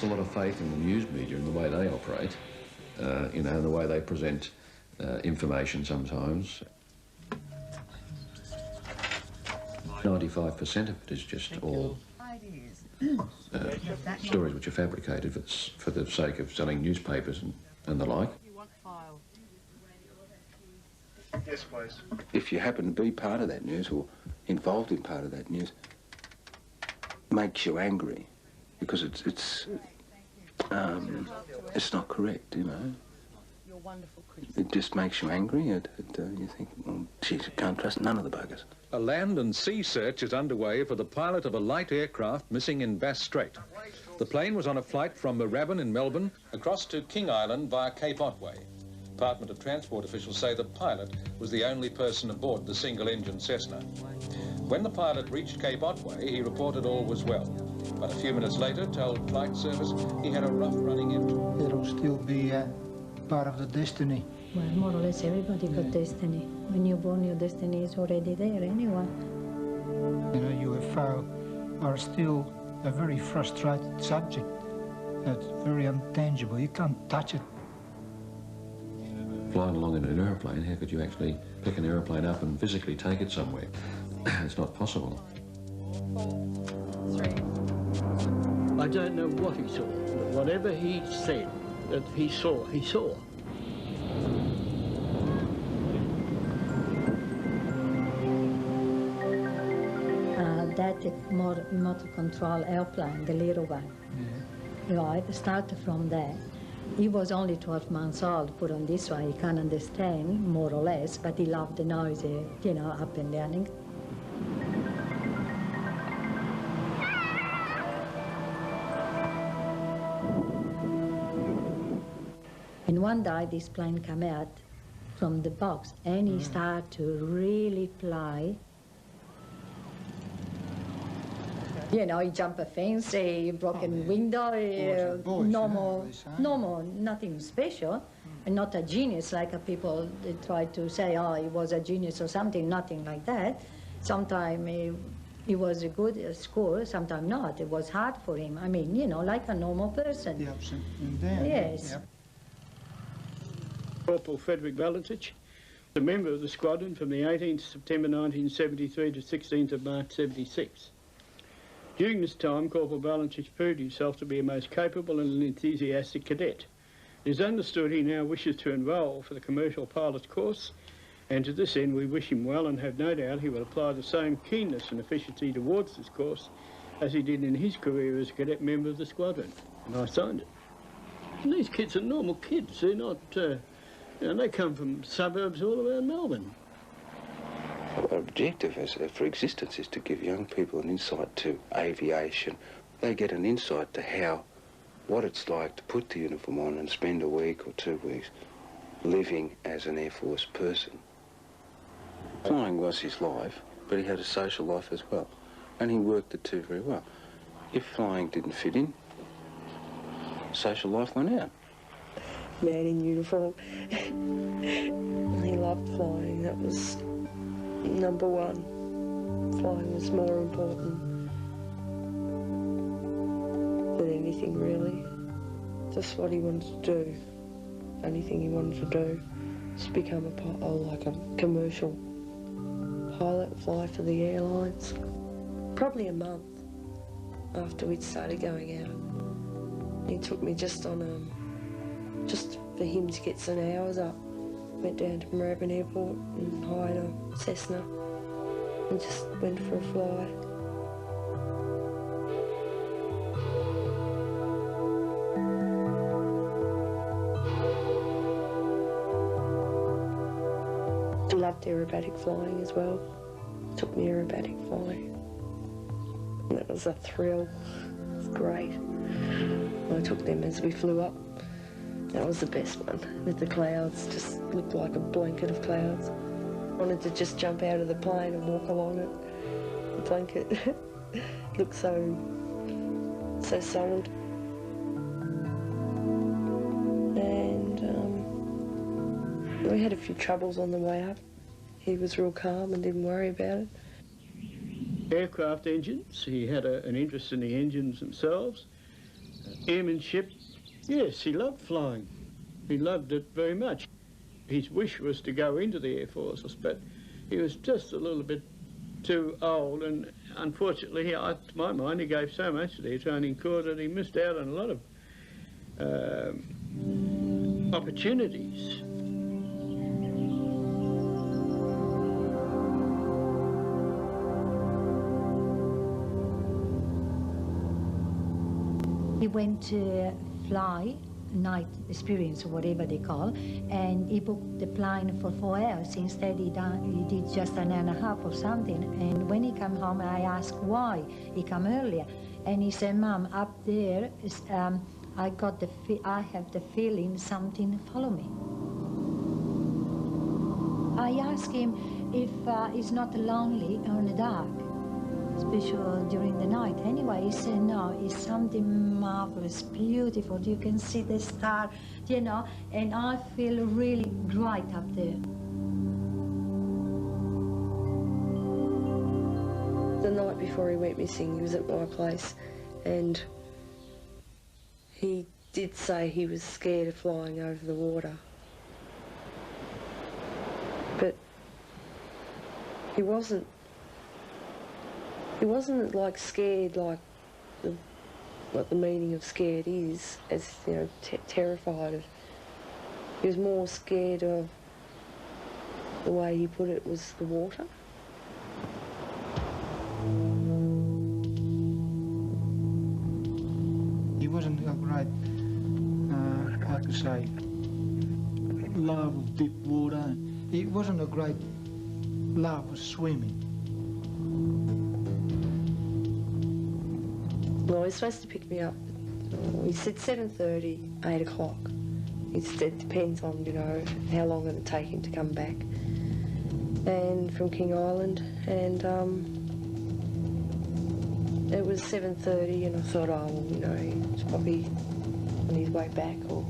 lost a lot of faith in the news media and the way they operate, you know, and the way they present information sometimes. 95% of it is just all stories which are fabricated for the sake of selling newspapers and the like. Yes, please. If you happen to be part of that news or involved in part of that news, it makes you angry because it's not correct, you know. You're wonderful, Chris. It just makes you angry. You think, well, geez, you can't trust none of the buggers. A land and sea search is underway for the pilot of a light aircraft missing in Bass Strait. The plane was on a flight from Moorabbin in Melbourne across to King Island via Cape Otway. Department of Transport officials say the pilot was the only person aboard the single-engine Cessna. When the pilot reached Cape Otway, he reported all was well, but a few minutes later told flight service he had a rough running in. It'll still be part of the destiny. Well, more or less everybody got destiny. When you're born, your destiny is already there anyway. You know, UFO are still a very frustrated subject. It's very intangible. You can't touch it. Flying along in an aeroplane, how could you actually pick an aeroplane up and physically take it somewhere? It's not possible. I don't know what he saw, but whatever he said that he saw, he saw. That motor control airplane, the little one. Yeah. Right, started from there. He was only 12 months old, put on this one. He can't understand, more or less, but he loved the noise, you know, up and down. And one day, this plane came out from the box, and he started to really fly. You know, he jumped a fence, he broke a window, normal, nothing special, and not a genius like people they try to say, oh, he was a genius or something, nothing like that. Sometimes he was good at school, sometimes not. It was hard for him. I mean, you know, like a normal person. The ups and downs. Yes. Yep. Corporal Frederick Valentich, a member of the squadron from the 18th September 1973 to 16th of March 76. During this time, Corporal Valentich proved himself to be a most capable and enthusiastic cadet. It is understood he now wishes to enrol for the commercial pilot course, and to this end we wish him well and have no doubt he will apply the same keenness and efficiency towards this course as he did in his career as a cadet member of the squadron. And I signed it. And these kids are normal kids. They're not, you know, they come from suburbs all around Melbourne. Our objective for existence is to give young people an insight to aviation. They get an insight to what it's like to put the uniform on and spend a week or 2 weeks living as an Air Force person. Flying was his life, but he had a social life as well, and he worked the two very well. If flying didn't fit in, social life went out. Man in uniform. He loved flying. That was number one. Flying was more important than anything, really. Just what he wanted to do. Anything he wanted to do was become like a commercial pilot, fly for the airlines. Probably a month after we'd started going out. He took me just on just for him to get some hours up. Went down to Moorabbin Airport and hired a Cessna and just went for a fly. I loved aerobatic flying as well. Took me aerobatic flying. And that was a thrill. It was great. I took them as we flew up. That was the best one, with the clouds, just looked like a blanket of clouds. I wanted to just jump out of the plane and walk along it. The blanket looked so solid. And we had a few troubles on the way up. He was real calm and didn't worry about it. Aircraft engines, he had an interest in the engines themselves. Airmanship, yes, he loved flying. He loved it very much. His wish was to go into the Air Force, but he was just a little bit too old, and unfortunately, to my mind, he gave so much to the training corps that he missed out on a lot of opportunities. He went to fly, night experience or whatever they call, and he booked the plane for 4 hours. Instead, he did just an hour and a half or something. And when he came home, I asked why he come earlier, and he said, "Mom, up there is, I have the feeling something follow me." I asked him if he's not lonely in the dark, especially during the night. Anyway, he said, "No, it's something marvelous, beautiful. You can see the star, you know, and I feel really great up there." The night before he went missing, he was at my place, and he did say he was scared of flying over the water. But he wasn't like scared like what the meaning of scared is, as you know, terrified of. He was more scared of, the way he put it, was the water. He wasn't a great, how to say, love of deep water. He wasn't a great love of swimming. Well, he's supposed to pick me up. He said 7:30, 8 o'clock. It depends on, you know, how long it'll take him to come back. And from King Island, and it was 7:30, and I thought, oh, well, you know, he's probably on his way back or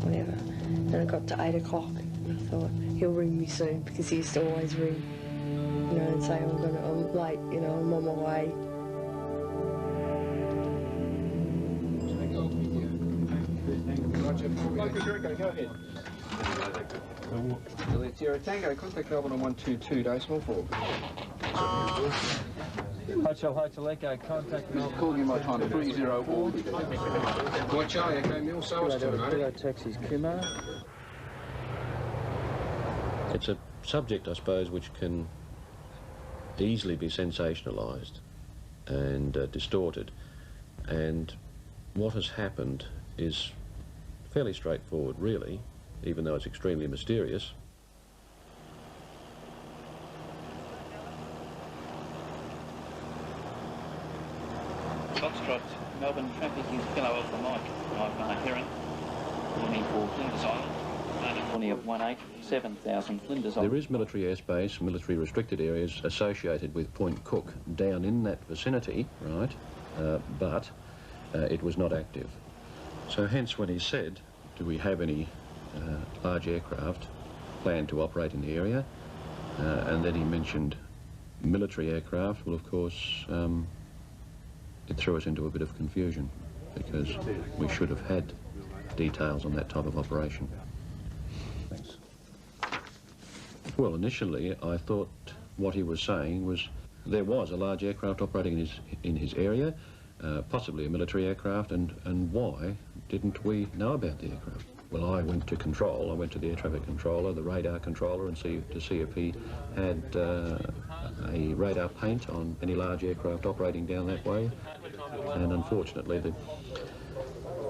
whatever. And it got to 8 o'clock, and I thought, he'll ring me soon, because he used to always ring, you know, and say, I'm late, you know, I'm on my way. Go ahead. Sierra Tango, contact Melbourne on 122.4. Hotel Echo, contact Melbourne. Calling you my time, 304. White Charlie, Echo Mill, so it's terminated. Taxis, Kumar. It's a subject, I suppose, which can easily be sensationalised and distorted. And what has happened is fairly straightforward, really, even though it's extremely mysterious. Foxtrot, Melbourne traffic is Kilo Alpha Mike. I've Heron, warning for Flinders Island, warning of 187,000 Flinders Island. There is military airspace, military restricted areas associated with Point Cook down in that vicinity, right, but it was not active. So hence when he said, do we have any large aircraft planned to operate in the area, and then he mentioned military aircraft, well, of course, it threw us into a bit of confusion, because we should have had details on that type of operation. Thanks. Well, initially I thought what he was saying was there was a large aircraft operating in his area, possibly a military aircraft, and why didn't we know about the aircraft? Well, I went to control. I went to the air traffic controller, the radar controller, and to see if he had a radar paint on any large aircraft operating down that way. And unfortunately,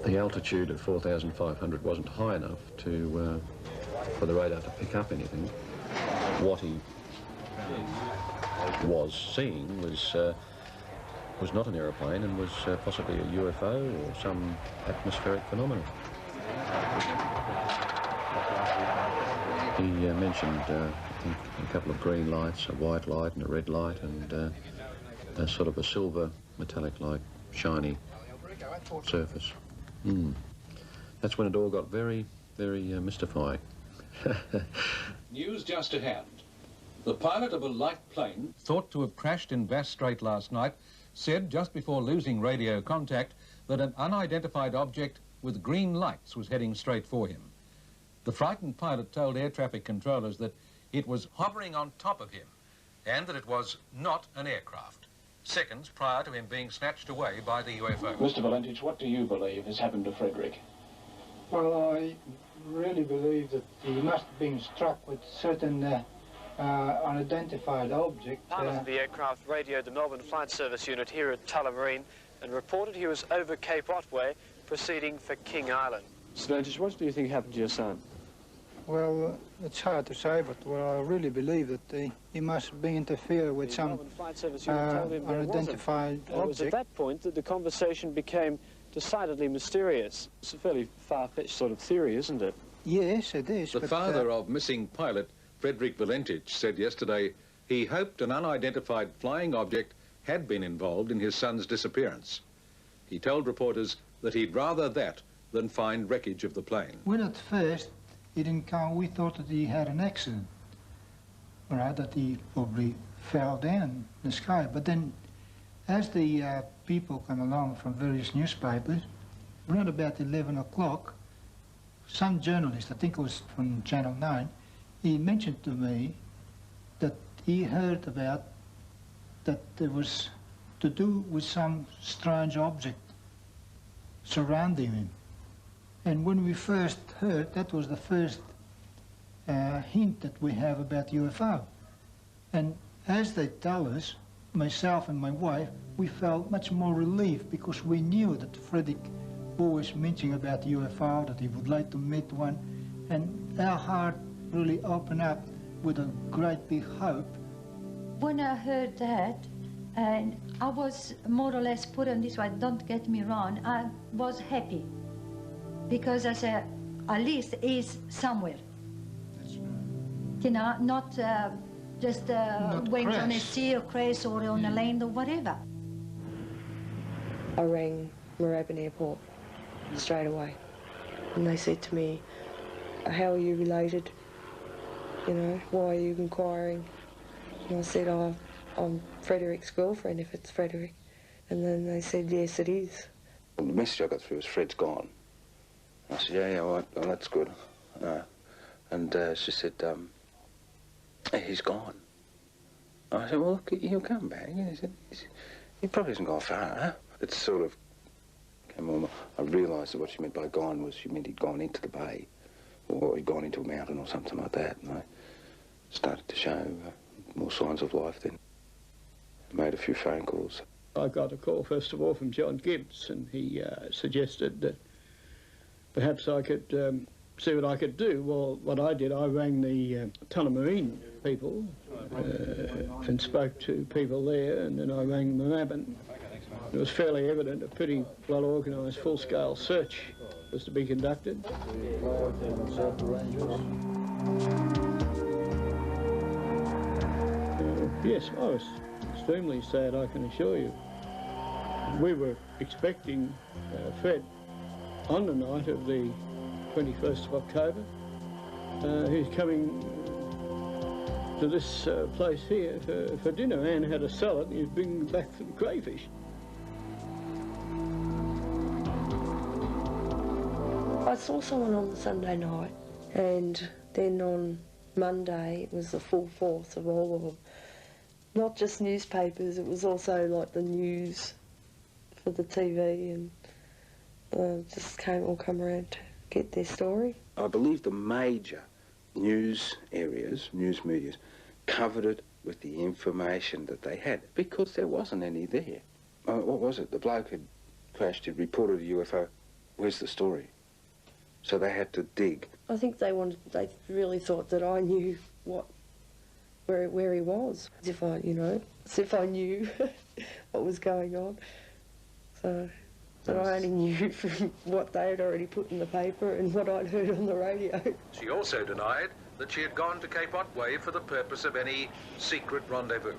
the altitude of 4,500 wasn't high enough to for the radar to pick up anything. What he was seeing was not an aeroplane, and was possibly a UFO or some atmospheric phenomenon. He mentioned, I think, a couple of green lights, a white light and a red light, and a sort of a silver, metallic-like, shiny surface. That's when it all got very, very mystifying. News just at hand. The pilot of a light plane, thought to have crashed in Bass Strait last night, said just before losing radio contact that an unidentified object with green lights was heading straight for him. The frightened pilot told air traffic controllers that it was hovering on top of him and that it was not an aircraft, seconds prior to him being snatched away by the UFO. Mr. Valentich, what do you believe has happened to Frederick? Well, I really believe that he must have been struck with certain unidentified object. Pilot of the aircraft radioed the Melbourne Flight Service unit here at Tullamarine and reported he was over Cape Otway, proceeding for King Island. Mr. Valentich, what do you think happened to your son? Well, it's hard to say, but I really believe that he must have been interfered with some unidentified object. It was at that point that the conversation became decidedly mysterious. It's a fairly far-fetched sort of theory, isn't it? Yes, it is. The father of missing pilot Frederick Valentich said yesterday he hoped an unidentified flying object had been involved in his son's disappearance. He told reporters that he'd rather that than find wreckage of the plane. When at first he didn't come, we thought that he had an accident, right, that he probably fell down in the sky. But then as the people come along from various newspapers, around about 11 o'clock, some journalist, I think it was from Channel 9, he mentioned to me that he heard about that there was to do with some strange object surrounding him. And when we first heard, that was the first hint that we have about UFO. And as they tell us, myself and my wife, we felt much more relieved because we knew that Frederick always mentioning about UFO, that he would like to meet one, and our heart really opened up with a great big hope. When I heard that, and I was more or less put on this way, don't get me wrong, I was happy. Because I said, at least he's somewhere. That's right. You know, not just wings on a sea or crash or on a land or whatever. I rang Moorabbin Airport straight away. And they said to me, how are you related? You know, why are you inquiring? And I said, oh, I'm Frederick's girlfriend, if it's Frederick. And then they said, yes, it is. Well, the message I got through was, Fred's gone. I said, yeah, all right, well, that's good. And she said, hey, he's gone. I said, well, look, he'll come back. He said, he probably hasn't gone far. It sort of came on. I realised that what she meant by gone was she meant he'd gone into the bay, or he'd gone into a mountain or something like that. And I started to show more signs of life then. I made a few phone calls. I got a call, first of all, from John Gibbs, and he suggested that perhaps I could see what I could do. Well, what I did, I rang the Tullamarine people and spoke to people there, and then I rang Moorabbin. It was fairly evident a pretty well-organised, full-scale search was to be conducted. Yes, I was extremely sad, I can assure you. We were expecting Fred on the night of the 21st of October. He's coming to this place here for dinner. Anne had a salad and he was bringing back some crayfish. I saw someone on the Sunday night, and then on Monday it was the full force of all of them. Not just newspapers, it was also like the news for the TV, and just all come around to get their story. I believe the major news areas, news medias, covered it with the information that they had, because there wasn't any there. What was it? The bloke had crashed, he'd reported a UFO. Where's the story? So they had to dig. I think they really thought that I knew where he was. As if I knew what was going on. So I only knew from what they had already put in the paper and what I'd heard on the radio. She also denied that she had gone to Cape Otway for the purpose of any secret rendezvous.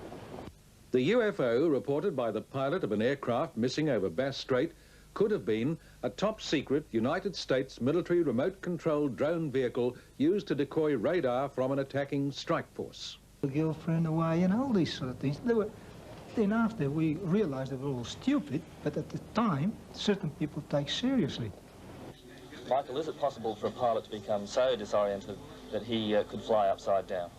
The UFO reported by the pilot of an aircraft missing over Bass Strait could have been a top-secret United States military remote-controlled drone vehicle used to decoy radar from an attacking strike force. A girlfriend away and all these sort of things. Then after we realized they were all stupid, but at the time, certain people take seriously. Michael, is it possible for a pilot to become so disoriented that he could fly upside down?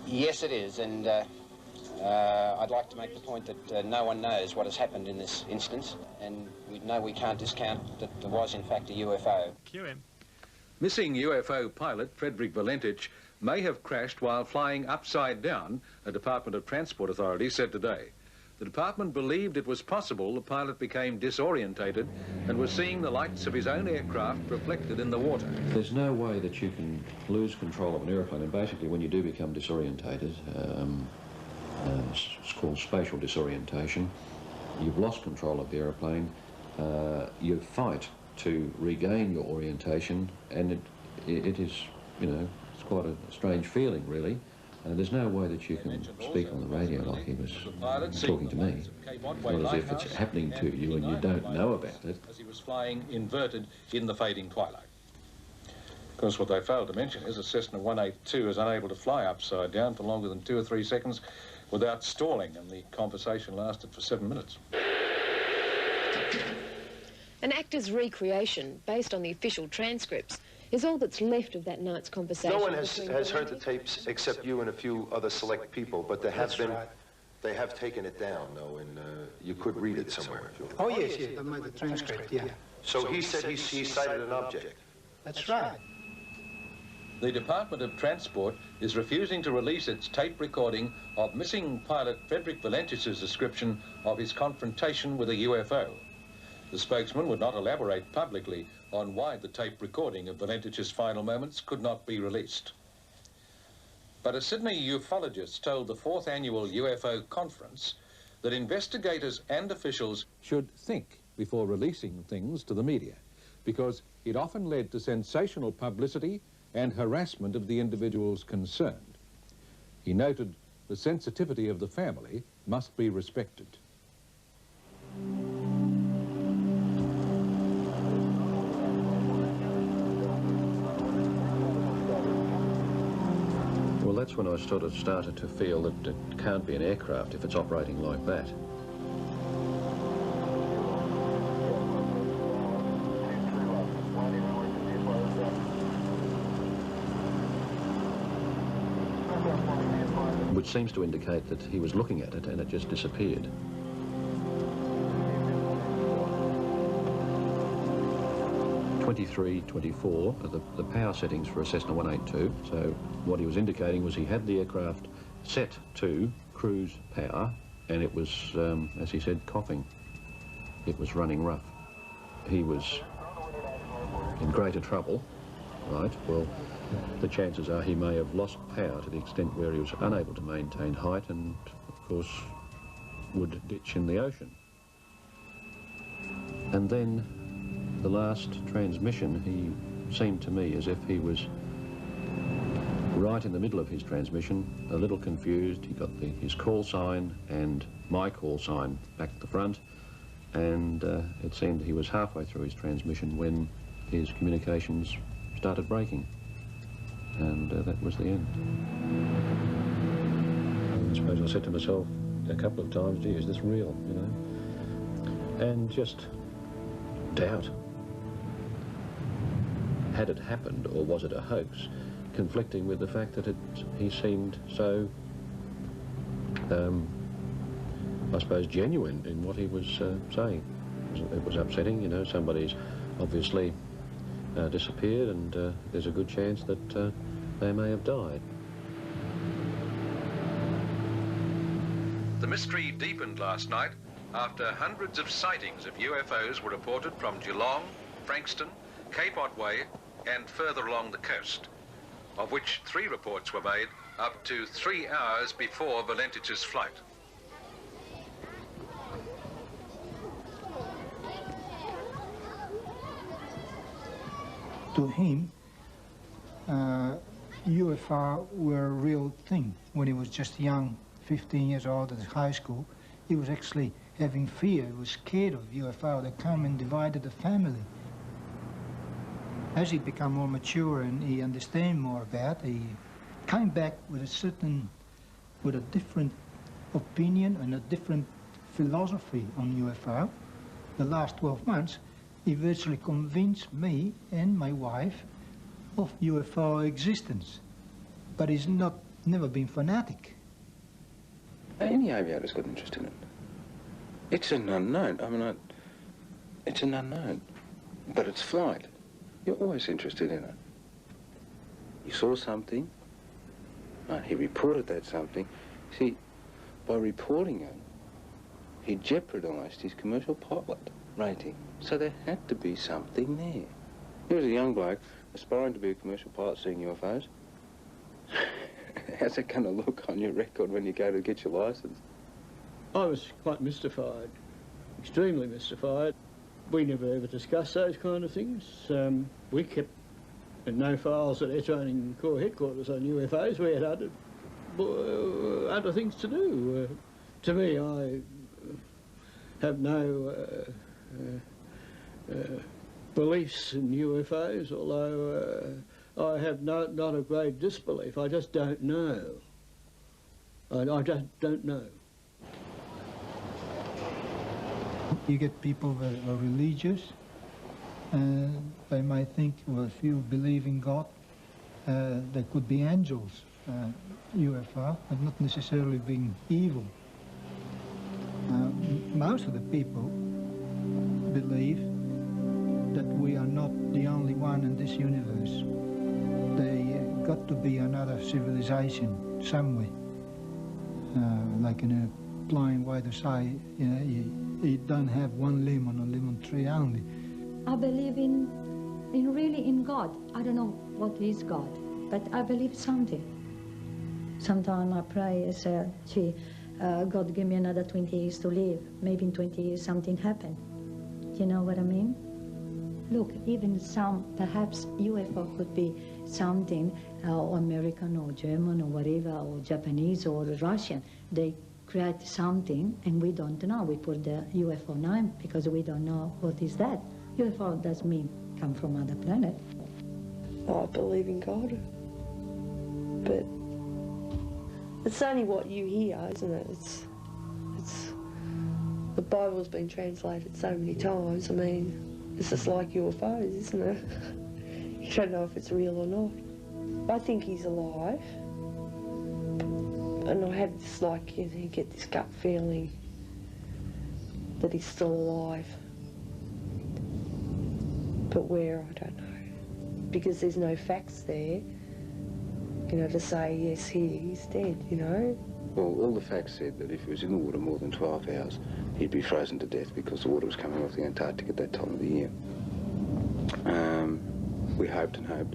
Yes, it is, and I'd like to make the point that no one knows what has happened in this instance, and we can't discount that there was in fact a UFO. QM. Missing UFO pilot Frederick Valentich may have crashed while flying upside down, a Department of Transport authority said today. The department believed it was possible the pilot became disorientated and was seeing the lights of his own aircraft reflected in the water. There's no way that you can lose control of an aeroplane, and basically when you do become disorientated, it's called spatial disorientation, you've lost control of the aeroplane, you fight to regain your orientation, and it is, you know, it's quite a strange feeling really. There's no way that you can speak on the radio like he was talking to me. Not as if it's happening to you and you don't know about it. As he was flying inverted in the fading twilight. Of course, what they failed to mention is a Cessna 182 is unable to fly upside down for longer than 2 or 3 seconds without stalling, and the conversation lasted for 7 minutes. An actor's recreation, based on the official transcripts, is all that's left of that night's conversation. No one has heard the tapes except you and a few other select people, but there have been, they have taken it down, though, and you could read it somewhere. If you Oh, yes, yes, the transcript, yeah. So he said he sighted an object. That's right. The Department of Transport is refusing to release its tape recording of missing pilot Frederick Valentich's description of his confrontation with a UFO. The spokesman would not elaborate publicly on why the tape recording of Valentich's final moments could not be released. But a Sydney ufologist told the 4th annual UFO conference that investigators and officials should think before releasing things to the media, because it often led to sensational publicity and harassment of the individuals concerned. He noted the sensitivity of the family must be respected. Well, that's when I sort of started to feel that it can't be an aircraft if it's operating like that. Which seems to indicate that he was looking at it and it just disappeared. (23, 24) are the power settings for a Cessna 182. So what he was indicating was he had the aircraft set to cruise power, and it was, as he said, coughing. It was running rough. He was in greater trouble, right? Well, the chances are he may have lost power to the extent where he was unable to maintain height and, of course, would ditch in the ocean. And then the last transmission, he seemed to me as if he was right in the middle of his transmission, a little confused. He got his call sign and my call sign back at the front, and it seemed he was halfway through his transmission when his communications started breaking. And that was the end. I suppose I said to myself a couple of times, gee, is this real, you know? And just doubt. Had it happened, or was it a hoax? Conflicting with the fact that he seemed so, I suppose, genuine in what he was saying. It was upsetting, you know, somebody's obviously disappeared, and there's a good chance that they may have died. The mystery deepened last night after hundreds of sightings of UFOs were reported from Geelong, Frankston, Cape Otway and further along the coast, of which 3 reports were made up to 3 hours before Valentich's flight. To him, UFO were a real thing. When he was just young, 15 years old at high school, he was actually having fear. He was scared of UFO. They come and divided the family. As he became more mature and he understand more about, he came back with a different opinion and a different philosophy on UFO. The last 12 months, he virtually convinced me and my wife of UFO existence. But he's never been fanatic. Any aviator's got interest in it. It's an unknown. I mean, it's an unknown. But it's flight. You're always interested in it. You saw something, he reported that something. See, by reporting it, he jeopardised his commercial pilot rating. So there had to be something there. He was a young bloke aspiring to be a commercial pilot seeing UFOs. How's it going to look on your record when you go to get your licence? I was quite mystified, extremely mystified. We never ever discussed those kind of things. We kept no files at our training corps headquarters on UFOs. We had other things to do. To me, I have no beliefs in UFOs, although I have not a great disbelief. I just don't know. I just don't know. You get people that are religious, they might think, well, if you believe in God, there could be angels, UFO, but not necessarily being evil. Most of the people believe that we are not the only one in this universe. There got to be another civilization somewhere, like in a blind way to say, you know, you don't have one limb on a lemon tree only. I believe in really in God. I don't know what is God, but I believe something. Sometimes I pray and say, gee, God give me another 20 years to live. Maybe in 20 years something happen. You know what I mean? Look, even perhaps UFO could be something, American or German or whatever, or Japanese or Russian. They create something and we don't know. We put the UFO name because we don't know what is that. UFO does mean come from other planet. I believe in God, but it's only what you hear, isn't it? It's the Bible's been translated so many times. I mean, it's just like UFOs, isn't it? You don't know if it's real or not. I think he's alive, and I have this, like, you know, you get this gut feeling that he's still alive. But where, I don't know. Because there's no facts there, you know, to say, yes, he's dead, you know. Well, all the facts said that if he was in the water more than 12 hours, he'd be frozen to death because the water was coming off the Antarctic at that time of the year. We hoped and hoped,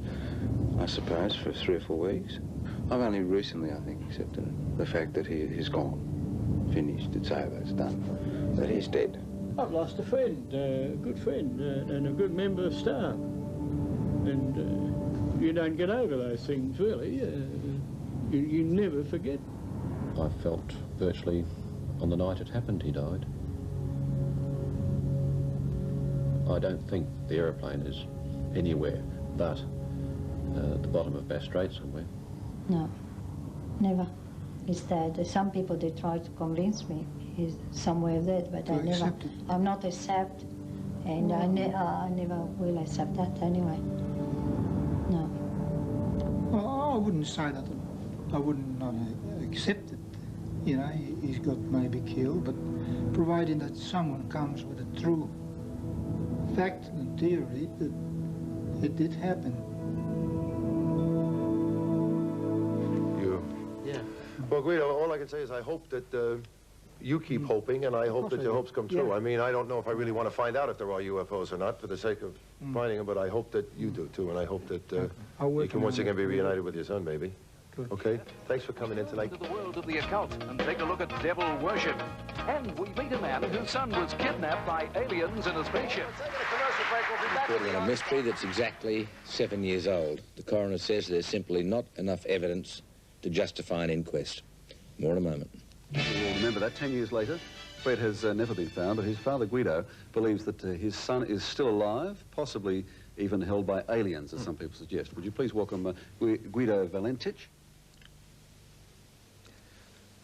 I suppose, for 3 or 4 weeks. I've only recently, I think, accepted the fact that he's gone, finished, it's over, it's done, that he's dead. I've lost a friend, a good friend, and a good member of staff. And you don't get over those things, really. You never forget. I felt virtually on the night it happened he died. I don't think the aeroplane is anywhere but at the bottom of Bass Strait somewhere. No, never. It's dead. Some people, they try to convince me he's somewhere dead, but I never. I'm not accept, and I never will accept that anyway. No. Well, I wouldn't say that. I wouldn't not accept it. You know, he's got maybe killed, but providing that someone comes with a true fact and theory that it did happen. Yeah. Well, Guido, all I can say is I hope that you keep hoping, and I hope that your hopes come true. Yeah. I mean, I don't know if I really want to find out if there are UFOs or not for the sake of finding them, but I hope that you do, too, and I hope that you can once again be reunited with your son, maybe. Good. Okay? Thanks for coming in tonight. To the world of the occult and take a look at devil worship. And we meet a man whose son was kidnapped by aliens in a spaceship. Reporting on a mystery that's exactly 7 years old. The coroner says there's simply not enough evidence to justify an inquest. More in a moment. You'll remember that 10 years later, Fred has never been found, but his father, Guido, believes that his son is still alive, possibly even held by aliens, as some people suggest. Would you please welcome Guido Valentich?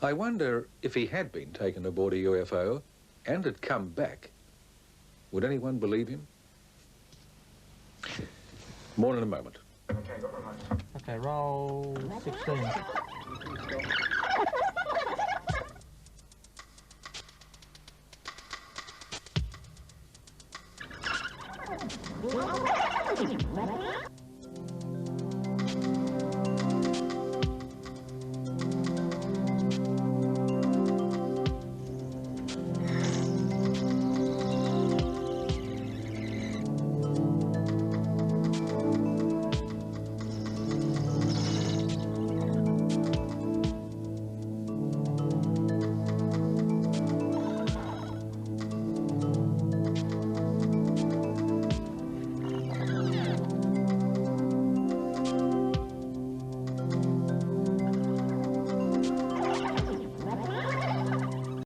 I wonder if he had been taken aboard a UFO and had come back, would anyone believe him? More in a moment. Okay, roll 16.